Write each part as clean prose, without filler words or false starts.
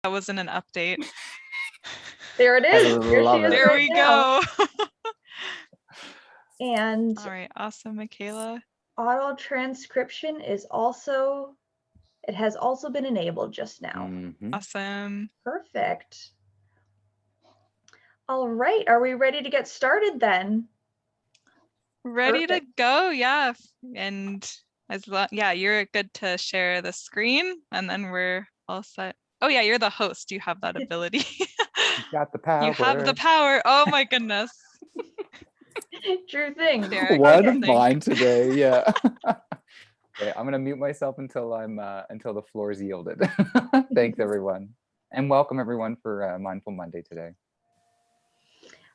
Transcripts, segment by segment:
That wasn't an update. There it is. Here she is. There we go. And all right, awesome, Michaela. Auto transcription is also, it has also been enabled just now. Awesome. Perfect. All right, are we ready to get started then? Ready to go, yeah. And yeah, you're good to share the screen and then we're all set. Oh yeah, you're the host. You have that ability. You got the power. You have the power. Oh my goodness. True thing. One of mine today, yeah. Okay, I'm gonna mute myself until until the floor is yielded. Thanks everyone. And welcome everyone for Mindful Monday today.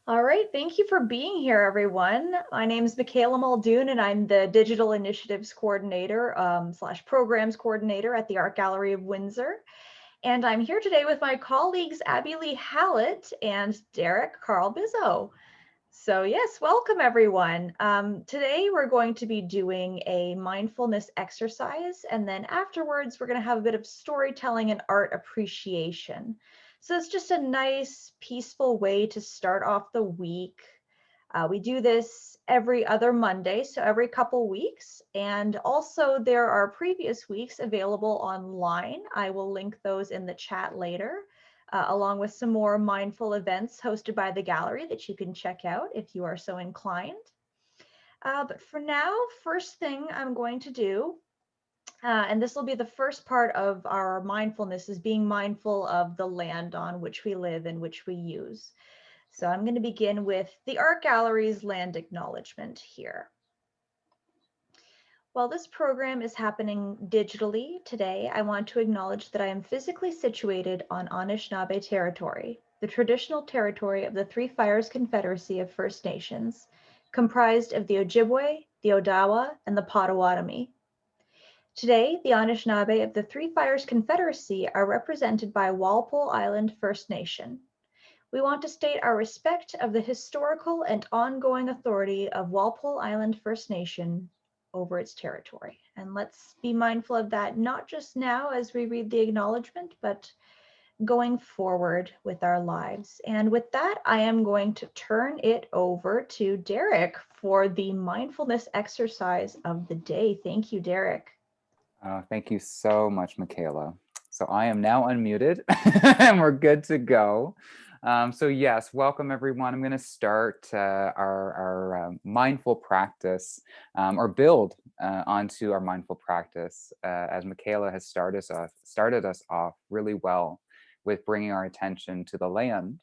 All right, thank you for being here, everyone. My name is Michaela Muldoon, and I'm the Digital Initiatives Coordinator / Programs Coordinator at the Art Gallery of Windsor. And I'm here today with my colleagues, Abby Lee Hallett and Derek Carl Bizzo. So yes, welcome everyone. Today we're going to be doing a mindfulness exercise, and then afterwards we're going to have a bit of storytelling and art appreciation. So it's just a nice, peaceful way to start off the week. We do this every other Monday, so every couple weeks. And also there are previous weeks available online. I will link those in the chat later, along with some more mindful events hosted by the gallery that you can check out if you are so inclined. But for now, first thing I'm going to do, and this will be the first part of our mindfulness, is being mindful of the land on which we live and which we use. So I'm going to begin with the Art Gallery's land acknowledgement here. While this program is happening digitally today, I want to acknowledge that I am physically situated on Anishinaabe territory, the traditional territory of the Three Fires Confederacy of First Nations, comprised of the Ojibwe, the Odawa, and the Potawatomi. Today, the Anishinaabe of the Three Fires Confederacy are represented by Walpole Island First Nation. We want to state our respect of the historical and ongoing authority of Walpole Island First Nation over its territory. And let's be mindful of that, not just now as we read the acknowledgement, but going forward with our lives. And with that, I am going to turn it over to Derek for the mindfulness exercise of the day. Thank you, Derek. Thank you so much, Michaela. So I am now unmuted and we're good to go. So yes, welcome everyone. I'm going to start our mindful practice or build onto our mindful practice as Michaela has started us off really well with bringing our attention to the land.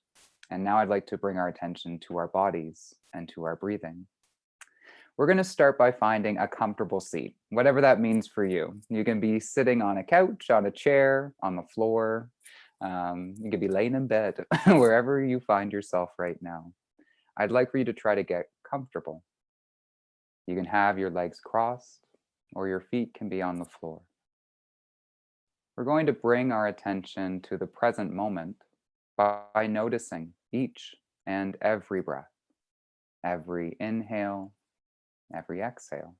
And now I'd like to bring our attention to our bodies and to our breathing. We're going to start by finding a comfortable seat, whatever that means for you. You can be sitting on a couch, on a chair, on the floor. You could be laying in bed, wherever you find yourself right now. I'd like for you to try to get comfortable. You can have your legs crossed or your feet can be on the floor. We're going to bring our attention to the present moment by noticing each and every breath, every inhale, every exhale.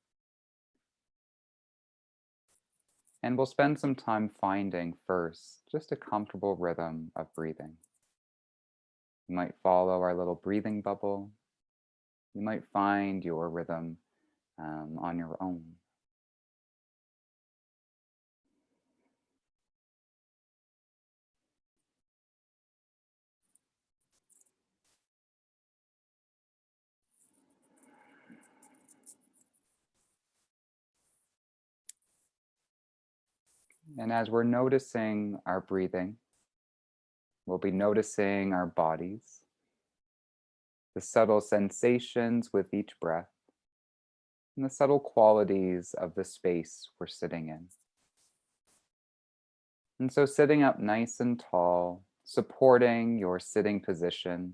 And we'll spend some time finding first just a comfortable rhythm of breathing. You might follow our little breathing bubble. You might find your rhythm on your own. And as we're noticing our breathing, we'll be noticing our bodies, the subtle sensations with each breath, and the subtle qualities of the space we're sitting in. And so sitting up nice and tall, supporting your sitting position,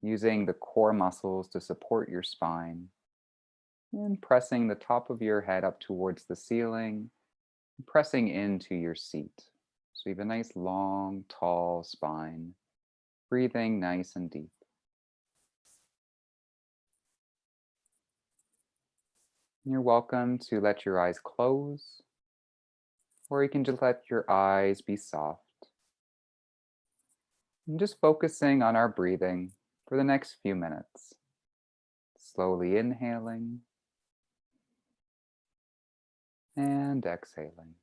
using the core muscles to support your spine, and pressing the top of your head up towards the ceiling, pressing into your seat. So you have a nice long, tall spine, breathing nice and deep. You're welcome to let your eyes close, or you can just let your eyes be soft And just focusing on our breathing for the next few minutes. Slowly inhaling and exhaling.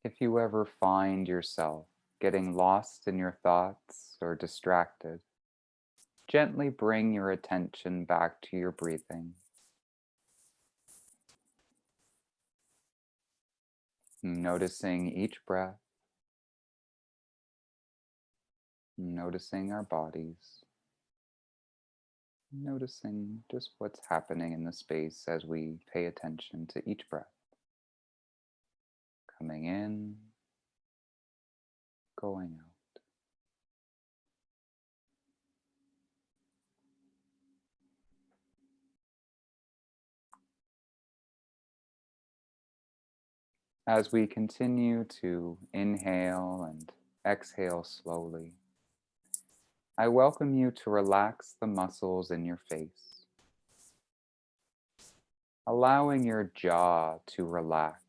If you ever find yourself getting lost in your thoughts or distracted, gently bring your attention back to your breathing. Noticing each breath, noticing our bodies, noticing just what's happening in the space as we pay attention to each breath. Coming in, going out. As we continue to inhale and exhale slowly, I welcome you to relax the muscles in your face, allowing your jaw to relax,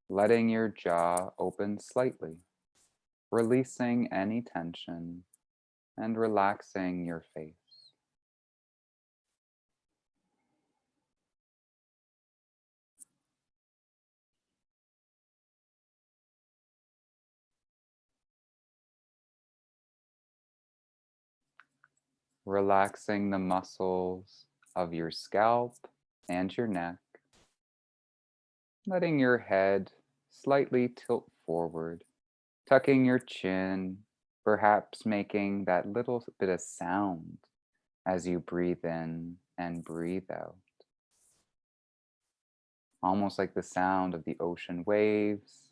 letting your jaw open slightly, releasing any tension and relaxing your face. Relaxing the muscles of your scalp and your neck, letting your head slightly tilt forward, tucking your chin, perhaps making that little bit of sound as you breathe in and breathe out. Almost like the sound of the ocean waves,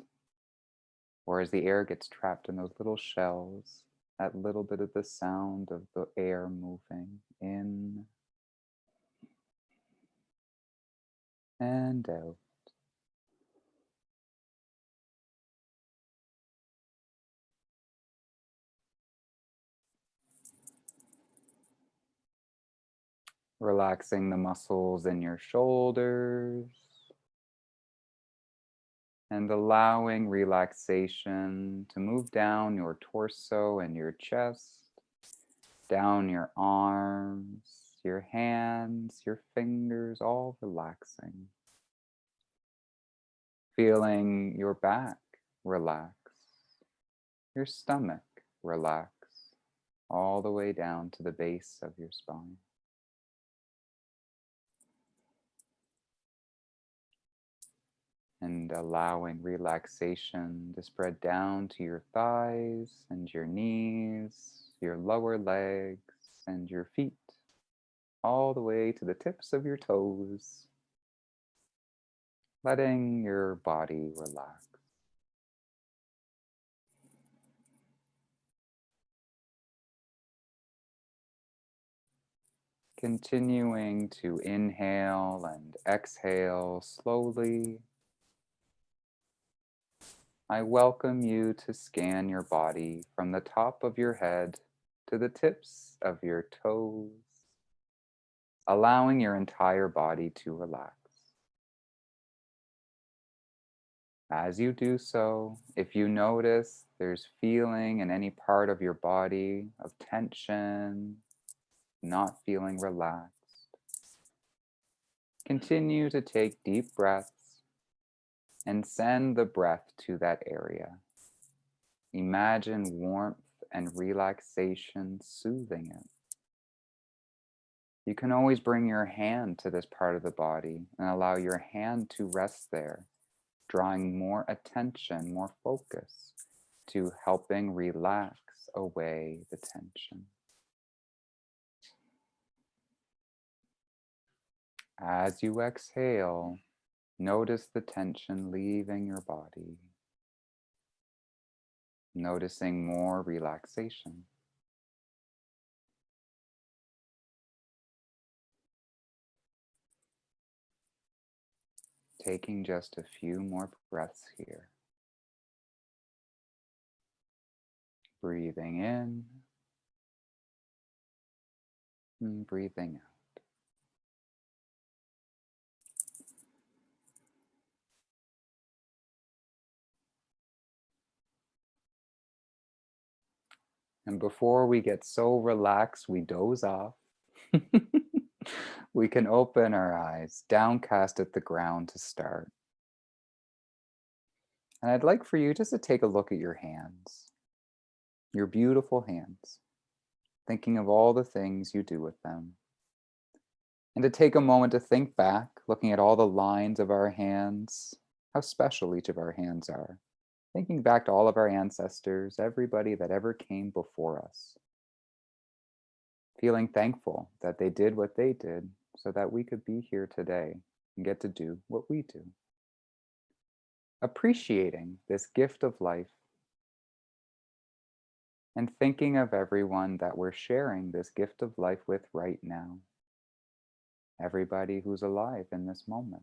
or as the air gets trapped in those little shells, that little bit of the sound of the air moving in and out. Relaxing the muscles in your shoulders and allowing relaxation to move down your torso and your chest, down your arms, your hands, your fingers, all relaxing. Feeling your back relax, your stomach relax, all the way down to the base of your spine. And allowing relaxation to spread down to your thighs and your knees, your lower legs and your feet, all the way to the tips of your toes, letting your body relax. Continuing to inhale and exhale slowly, I welcome you to scan your body from the top of your head to the tips of your toes, allowing your entire body to relax. As you do so, if you notice there's feeling in any part of your body of tension, not feeling relaxed, continue to take deep breaths and send the breath to that area. Imagine warmth and relaxation soothing it. You can always bring your hand to this part of the body and allow your hand to rest there, drawing more attention, more focus to helping relax away the tension. As you exhale, notice the tension leaving your body. Noticing more relaxation. Taking just a few more breaths here. Breathing in and breathing out. And before we get so relaxed we doze off, we can open our eyes, downcast at the ground to start. And I'd like for you just to take a look at your hands, your beautiful hands, thinking of all the things you do with them. And to take a moment to think back, looking at all the lines of our hands, how special each of our hands are. Thinking back to all of our ancestors, everybody that ever came before us. Feeling thankful that they did what they did so that we could be here today and get to do what we do. Appreciating this gift of life and thinking of everyone that we're sharing this gift of life with right now. Everybody who's alive in this moment.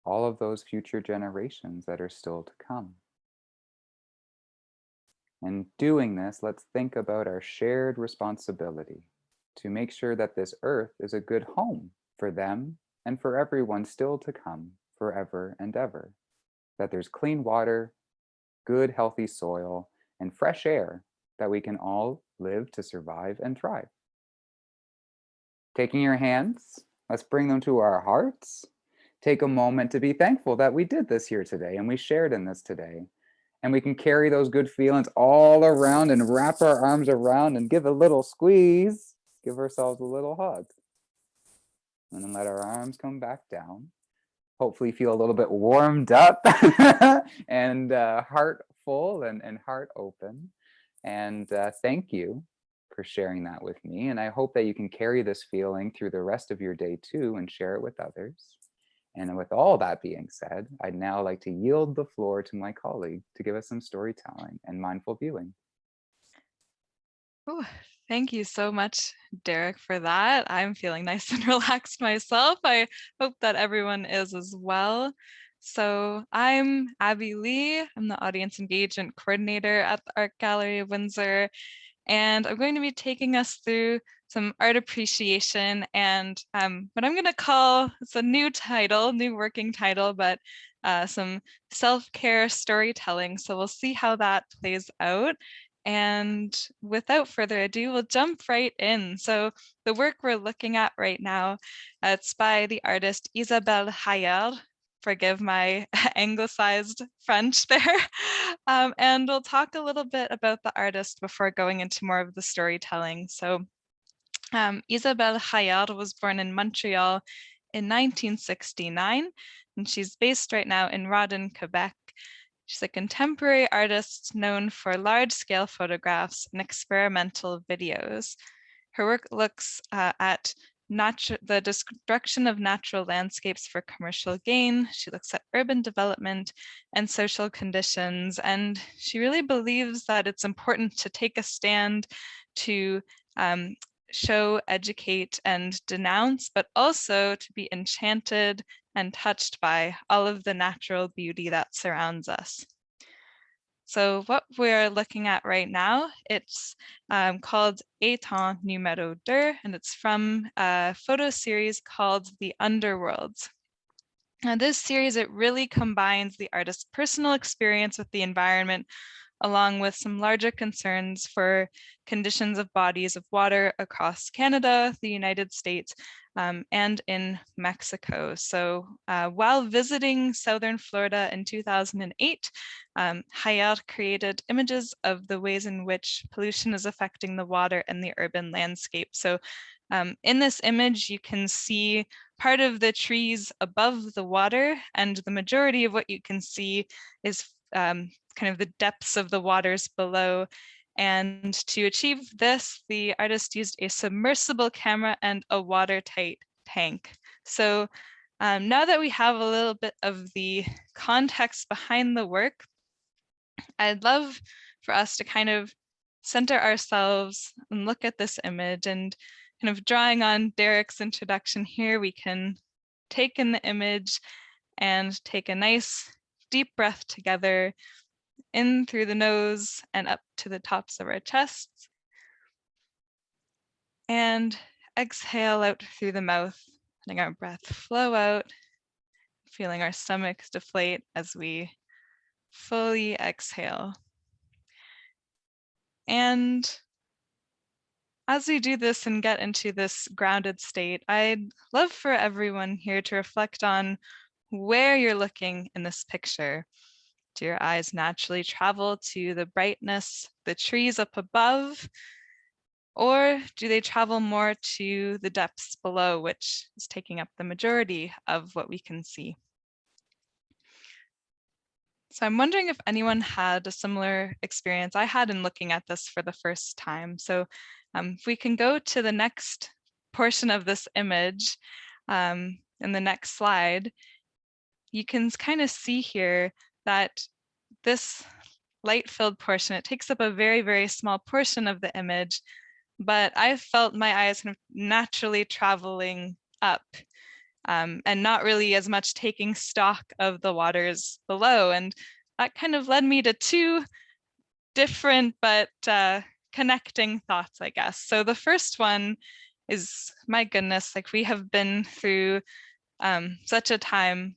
All of those future generations that are still to come. And doing this, let's think about our shared responsibility to make sure that this earth is a good home for them and for everyone still to come forever and ever. That there's clean water, good healthy soil, and fresh air that we can all live to survive and thrive. Taking your hands, let's bring them to our hearts. Take a moment to be thankful that we did this here today and we shared in this today. And we can carry those good feelings all around and wrap our arms around and give a little squeeze. Give ourselves a little hug. And then let our arms come back down. Hopefully feel a little bit warmed up and heart full and heart open. And thank you for sharing that with me. And I hope that you can carry this feeling through the rest of your day too and share it with others. And with all that being said, I'd now like to yield the floor to my colleague to give us some storytelling and mindful viewing. Ooh, thank you so much, Derek, for that. I'm feeling nice and relaxed myself. I hope that everyone is as well. So I'm Abby Lee. I'm the Audience Engagement Coordinator at the Art Gallery of Windsor. And I'm going to be taking us through some art appreciation and what I'm going to call, it's a new title, new working title, but some self-care storytelling. So we'll see how that plays out. And without further ado, we'll jump right in. So the work we're looking at right now, it's by the artist Isabel Hayard. Forgive my anglicized French there. And we'll talk a little bit about the artist before going into more of the storytelling. So Isabel Hayard was born in Montreal in 1969, and she's based right now in Rodin, Quebec. She's a contemporary artist known for large-scale photographs and experimental videos. Her work looks at the destruction of natural landscapes for commercial gain. She looks at urban development and social conditions, and she really believes that it's important to take a stand to show, educate, and denounce, but also to be enchanted and touched by all of the natural beauty that surrounds us. So what we're looking at right now, it's called Étang numéro 2, and it's from a photo series called The Underworlds. Now this series, it really combines the artist's personal experience with the environment along with some larger concerns for conditions of bodies of water across Canada, the United States, and in Mexico. So while visiting Southern Florida in 2008, Hayeur created images of the ways in which pollution is affecting the water and the urban landscape. So in this image, you can see part of the trees above the water, and the majority of what you can see is kind of the depths of the waters below. And to achieve this, the artist used a submersible camera and a watertight tank. So now that we have a little bit of the context behind the work, I'd love for us to kind of center ourselves and look at this image, and kind of drawing on Derek's introduction here, we can take in the image and take a nice deep breath together, in through the nose and up to the tops of our chests. And exhale out through the mouth, letting our breath flow out, feeling our stomachs deflate as we fully exhale. And as we do this and get into this grounded state, I'd love for everyone here to reflect on where you're looking in this picture. Do your eyes naturally travel to the brightness, the trees up above, or do they travel more to the depths below, which is taking up the majority of what we can see? So I'm wondering if anyone had a similar experience I had in looking at this for the first time. So if we can go to the next portion of this image, in the next slide, you can kind of see here that this light-filled portion, it takes up a very, very small portion of the image, but I felt my eyes kind of naturally traveling up, and not really as much taking stock of the waters below. And that kind of led me to two different but connecting thoughts, I guess. So the first one is, my goodness, like we have been through such a time,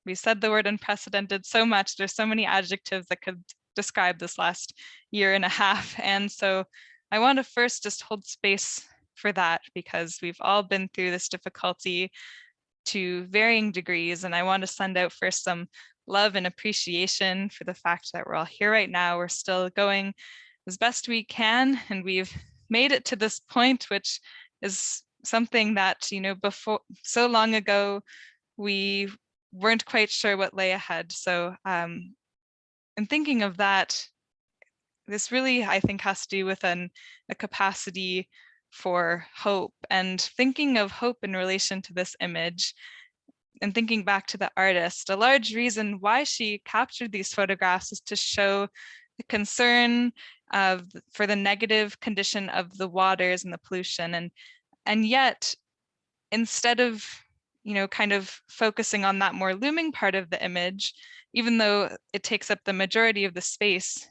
we said the word unprecedented so much. There's so many adjectives that could describe this last year and a half. And so I want to first just hold space for that, because we've all been through this difficulty to varying degrees. And I want to send out first some love and appreciation for the fact that we're all here right now. We're still going as best we can, and we've made it to this point, which is something that, you know, before so long ago, we weren't quite sure what lay ahead. So in thinking of that, this really, I think, has to do with a capacity for hope, and thinking of hope in relation to this image, and thinking back to the artist. A large reason why she captured these photographs is to show the concern for the negative condition of the waters and the pollution. And yet, instead of, you know, kind of focusing on that more looming part of the image, even though it takes up the majority of the space,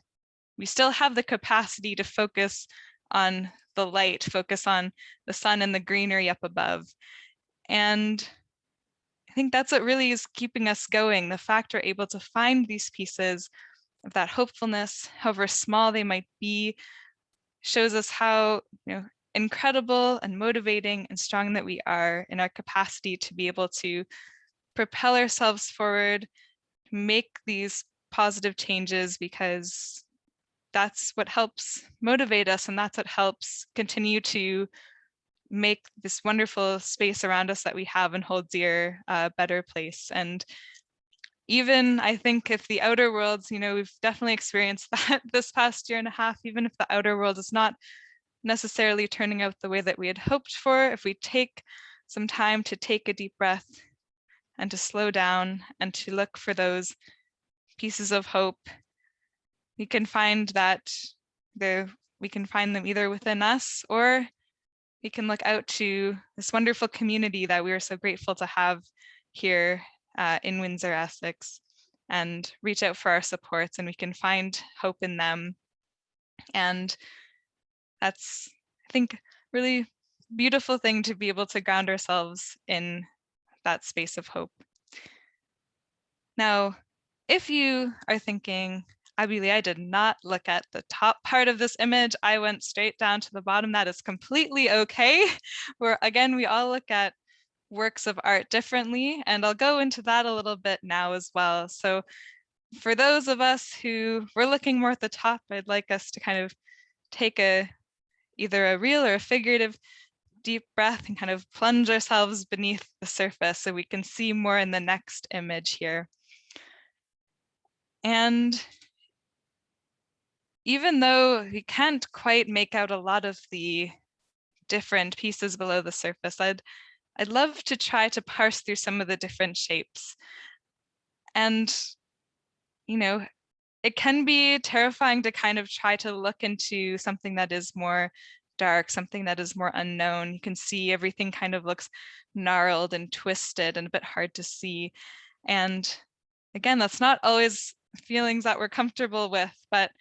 we still have the capacity to focus on the light, focus on the sun and the greenery up above. And I think that's what really is keeping us going. The fact we're able to find these pieces of that hopefulness, however small they might be, shows us how, you know, incredible and motivating and strong that we are in our capacity to be able to propel ourselves forward, make these positive changes, because that's what helps motivate us, and that's what helps continue to make this wonderful space around us that we have and hold dear a better place. And even, I think, if the outer worlds, you know, we've definitely experienced that this past year and a half, even if the outer world is not necessarily turning out the way that we had hoped for, if we take some time to take a deep breath and to slow down and to look for those pieces of hope, we can find that we can find them either within us, or we can look out to this wonderful community that we are so grateful to have here in Windsor-Essex, and reach out for our supports, and we can find hope in them. And that's, I think, really beautiful thing to be able to ground ourselves in that space of hope. Now, if you are thinking, Abbey, I did not look at the top part of this image, I went straight down to the bottom, that is completely okay. Again, we all look at works of art differently, and I'll go into that a little bit now as well. So for those of us who were looking more at the top, I'd like us to kind of take either a real or a figurative deep breath and kind of plunge ourselves beneath the surface so we can see more in the next image here. And even though we can't quite make out a lot of the different pieces below the surface, I'd love to try to parse through some of the different shapes. And, you know, it can be terrifying to kind of try to look into something that is more dark, something that is more unknown. You can see everything kind of looks gnarled and twisted and a bit hard to see. And again, that's not always feelings that we're comfortable with, but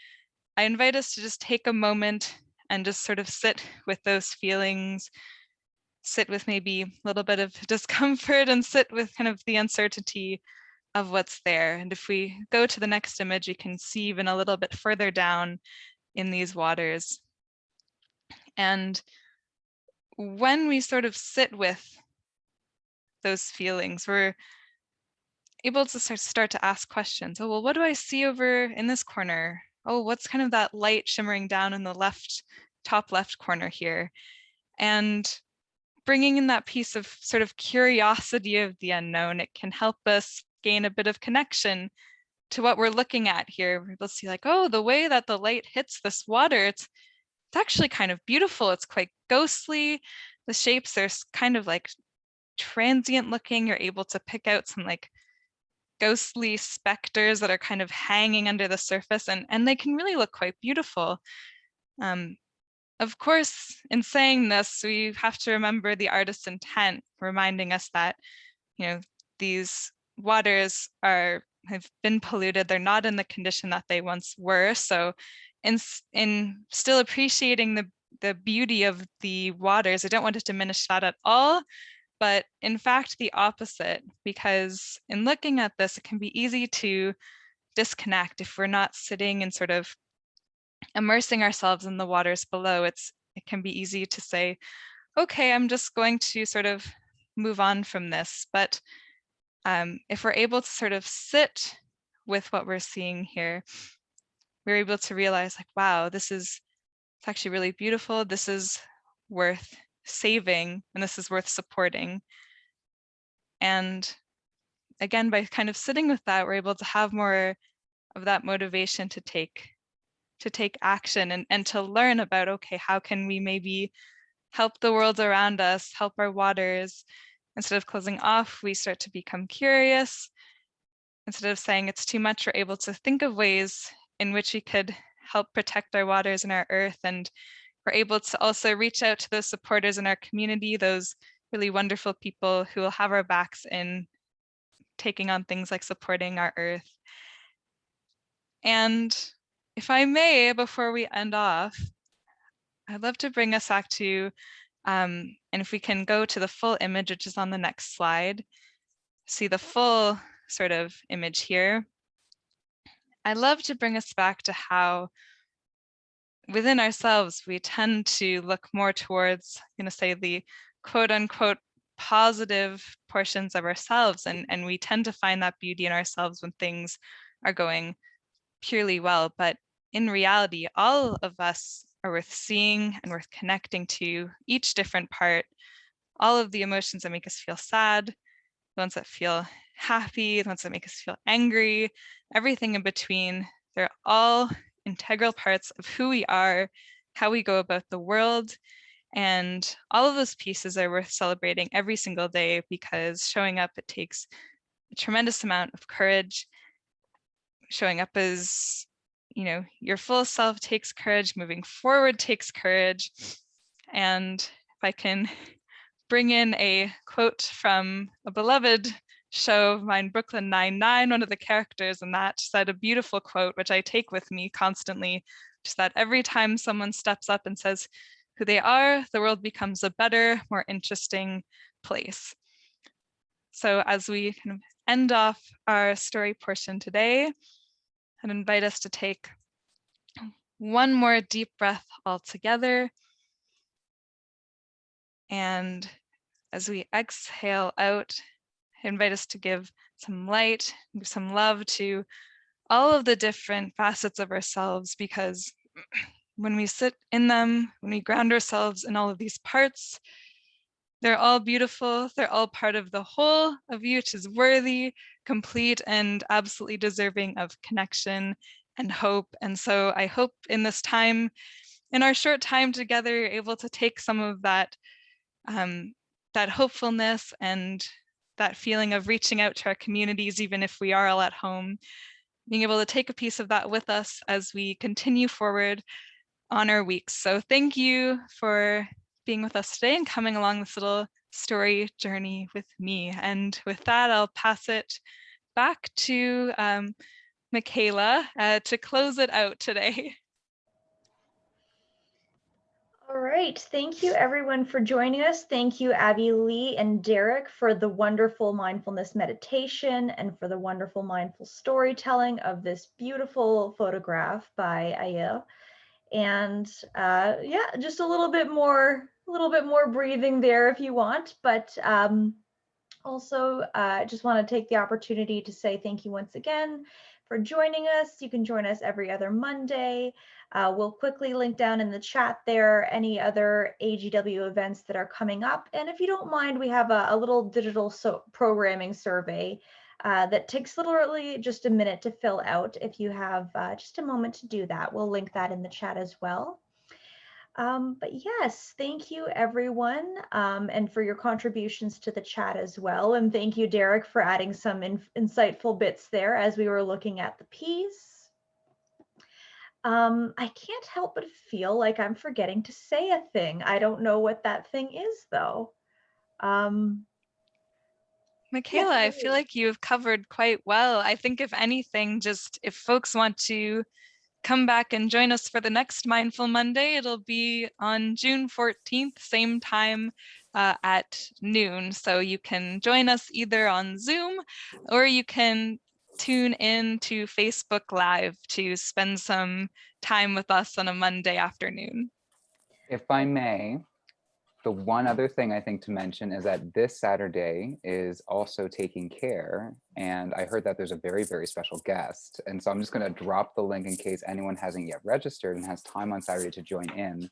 I invite us to just take a moment and just sort of sit with those feelings, sit with maybe a little bit of discomfort, and sit with kind of the uncertainty of what's there. And if we go to the next image, you can see even a little bit further down in these waters. And when we sort of sit with those feelings, we're able to start to ask questions. Oh, well, what do I see over in this corner? Oh, what's kind of that light shimmering down in the top left corner here? And bringing in that piece of sort of curiosity of the unknown, it can help us gain a bit of connection to what we're looking at here. We're able to see like, oh, the way that the light hits this water, it's actually kind of beautiful. It's quite ghostly. The shapes are kind of like transient looking. You're able to pick out some like ghostly specters that are kind of hanging under the surface, and they can really look quite beautiful. Of course, in saying this, we have to remember the artist's intent, reminding us that, you know, these waters have been polluted. They're not in the condition that they once were. So in still appreciating the beauty of the waters, I don't want to diminish that at all, but in fact, the opposite, because in looking at this, it can be easy to disconnect if we're not sitting and sort of immersing ourselves in the waters below. It can be easy to say, okay, I'm just going to sort of move on from this. But if we're able to sort of sit with what we're seeing here, we're able to realize like, wow, it's actually really beautiful. This is worth saving, and this is worth supporting. And again, by kind of sitting with that, we're able to have more of that motivation to take action and to learn about, okay, how can we maybe help the world around us, help our waters? Instead of closing off, we start to become curious. Instead of saying it's too much, we're able to think of ways in which we could help protect our waters and our earth. And we're able to also reach out to those supporters in our community, those really wonderful people who will have our backs in taking on things like supporting our earth. And if I may, before we end off, I'd love to bring us back to, and if we can go to the full image, which is on the next slide, see the full sort of image here. I'd love to bring us back to how within ourselves, we tend to look more towards, I'm going to say, the quote unquote positive portions of ourselves. And we tend to find that beauty in ourselves when things are going purely well. But in reality, all of us are worth seeing and worth connecting to, each different part, all of the emotions that make us feel sad, the ones that feel happy, the ones that make us feel angry, everything in between. They're all integral parts of who we are, how we go about the world. And all of those pieces are worth celebrating every single day, because showing up, it takes a tremendous amount of courage. Showing up as, you know, your full self takes courage, moving forward takes courage. And if I can bring in a quote from a beloved show of mine, Brooklyn Nine-Nine, one of the characters in that said a beautiful quote, which I take with me constantly, which is that every time someone steps up and says who they are, the world becomes a better, more interesting place. So as we kind of end off our story portion today, I'd invite us to take one more deep breath all together. And as we exhale out, I invite us to give some light, give some love to all of the different facets of ourselves, because when we sit in them, when we ground ourselves in all of these parts, they're all beautiful. They're all part of the whole of you, which is worthy, complete, and absolutely deserving of connection and hope. And so I hope in this time in our short time together, you're able to take some of that that hopefulness and that feeling of reaching out to our communities, even if we are all at home, being able to take a piece of that with us as we continue forward on our weeks. So thank you for being with us today and coming along this little story journey with me. And with that, I'll pass it back to Michaela to close it out today. All right, thank you everyone for joining us. Thank you, Abby Lee and Derek, for the wonderful mindfulness meditation and for the wonderful mindful storytelling of this beautiful photograph by Hayeur. And yeah, just a little bit more breathing there if you want, but also just want to take the opportunity to say thank you once again for joining us. You can join us every other Monday. We'll quickly link down in the chat there any other AGW events that are coming up. And if you don't mind, we have a little digital programming survey that takes literally just a minute to fill out. If you have just a moment to do that, we'll link that in the chat as well. But yes, thank you everyone, and for your contributions to the chat as well. And thank you, Derek, for adding some insightful bits there as we were looking at the piece. I can't help but feel like I'm forgetting to say a thing. I don't know what that thing is though. Michaela, I feel like you've covered quite well. I think if anything, just if folks want to come back and join us for the next Mindful Monday, it'll be on June 14th, same time at noon. So you can join us either on Zoom or you can tune in to Facebook Live to spend some time with us on a Monday afternoon. If I may, the one other thing I think to mention is that this Saturday is also Taking Care. And I heard that there's a very, very special guest. And so I'm just going to drop the link in case anyone hasn't yet registered and has time on Saturday to join in.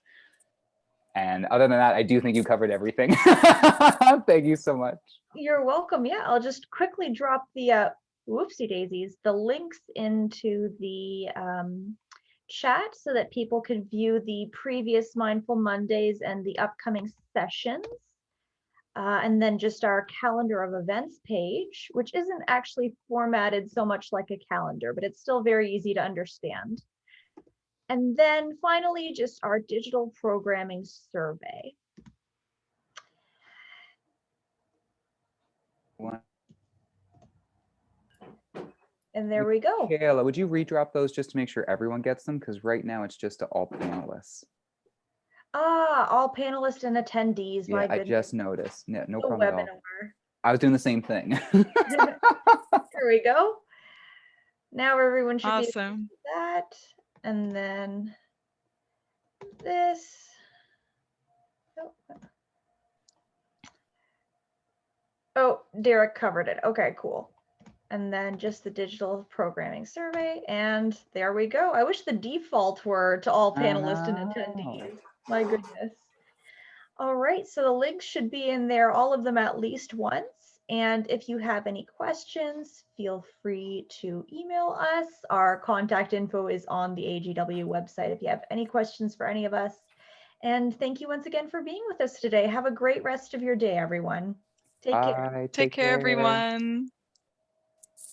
And other than that, I do think you covered everything. Thank you so much. You're welcome. Yeah, I'll just quickly drop the whoopsie daisies, the links into the chat so that people can view the previous Mindful Mondays and the upcoming sessions. And then just our calendar of events page, which isn't actually formatted so much like a calendar, but it's still very easy to understand. And then finally, just our digital programming survey. And there we go. Kayla, would you redrop those just to make sure everyone gets them? Because right now it's just to all panelists. Ah, all panelists and attendees. Yeah, My goodness. I just noticed. Yeah, no the problem webinar. at all. I was doing the same thing. Here we go. Now everyone should be able to do that. And then this. Oh, Derek covered it. Okay, cool. And then just the digital programming survey. And there we go. I wish the default were to all panelists and attendees. My goodness. All right, so the links should be in there, all of them at least once. And if you have any questions, feel free to email us. Our contact info is on the AGW website if you have any questions for any of us. And thank you once again for being with us today. Have a great rest of your day, everyone. Take care. Take care, everyone.